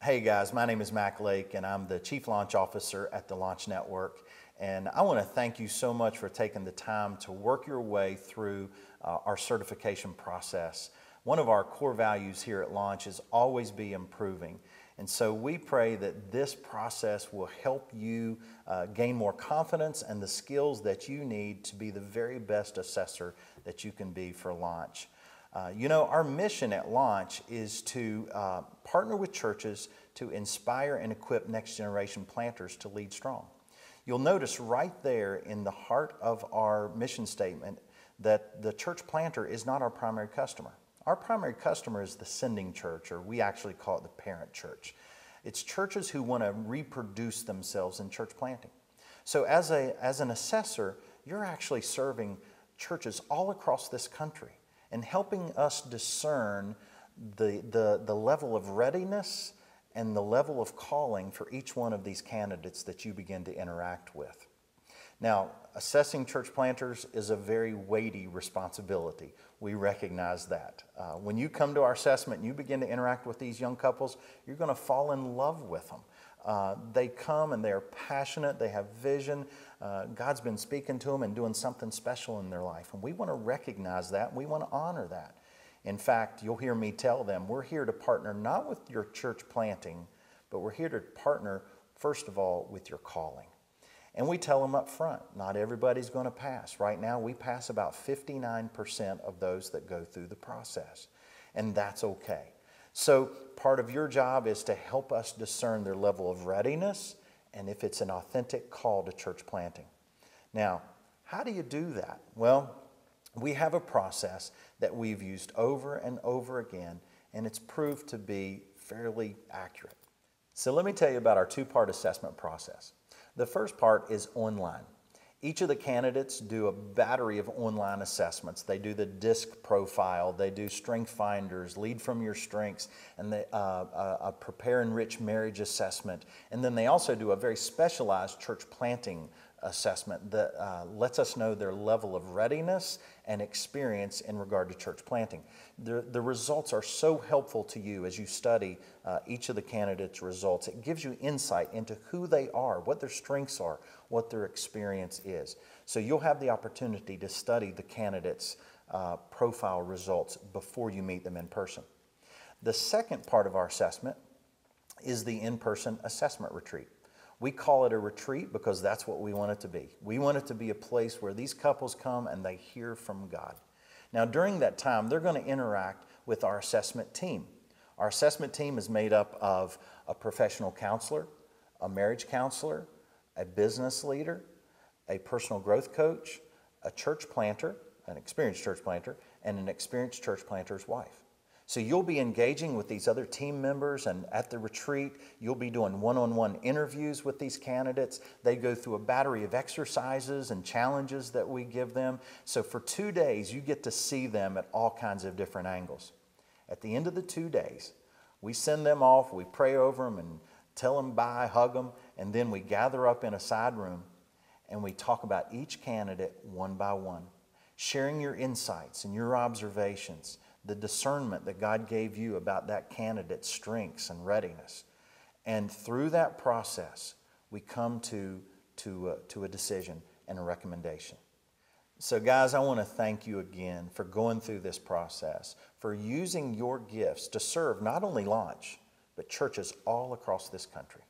Hey guys, my name is Mac Lake and I'm the Chief Launch Officer at the Launch Network. And I want to thank you so much for taking the time to work your way through our certification process. One of our core values here at Launch is always be improving. And so we pray that this process will help you gain more confidence and the skills that you need to be the very best assessor that you can be for Launch. Our mission at Launch is to partner with churches to inspire and equip next generation planters to lead strong. You'll notice right there in the heart of our mission statement that the church planter is not our primary customer. Our primary customer is the sending church, or we actually call it the parent church. It's churches who want to reproduce themselves in church planting. So as an assessor, you're actually serving churches all across this country and helping us discern the level of readiness and the level of calling for each one of these candidates that you begin to interact with. Now, assessing church planters is a very weighty responsibility. We recognize that. When you come to our assessment and you begin to interact with these young couples, you're going to fall in love with them. They come and they are passionate, they have vision. God's been speaking to them and doing something special in their life. And we want to recognize that, and we want to honor that. In fact, you'll hear me tell them, we're here to partner not with your church planting, but we're here to partner, first of all, with your calling. And we tell them up front, not everybody's going to pass. Right now, we pass about 59% of those that go through the process. And that's okay. So part of your job is to help us discern their level of readiness and if it's an authentic call to church planting. Now, how do you do that? Well, we have a process that we've used over and over again, and it's proved to be fairly accurate. So let me tell you about our two-part assessment process. The first part is online. Each of the candidates do a battery of online assessments. They do the DISC profile, they do strength finders, lead from your strengths, and they a prepare enrich marriage assessment. And then they also do a very specialized church planting assessment that lets us know their level of readiness and experience in regard to church planting. The results are so helpful to you as you study each of the candidates' results. It gives you insight into who they are, what their strengths are, what their experience is. So you'll have the opportunity to study the candidates' profile results before you meet them in person. The second part of our assessment is the in-person assessment retreat. We call it a retreat because that's what we want it to be. We want it to be a place where these couples come and they hear from God. Now, during that time, they're going to interact with our assessment team. Our assessment team is made up of a professional counselor, a marriage counselor, a business leader, a personal growth coach, a church planter, an experienced church planter, and an experienced church planter's wife. So you'll be engaging with these other team members, and at the retreat, you'll be doing one-on-one interviews with these candidates. They go through a battery of exercises and challenges that we give them. So for 2 days, you get to see them at all kinds of different angles. At the end of the 2 days, we send them off, we pray over them and tell them bye, hug them, and then we gather up in a side room and we talk about each candidate one by one, sharing your insights and your observations, the discernment that God gave you about that candidate's strengths and readiness. And through that process, we come to a decision and a recommendation. So guys, I want to thank you again for going through this process, for using your gifts to serve not only Launch, but churches all across this country.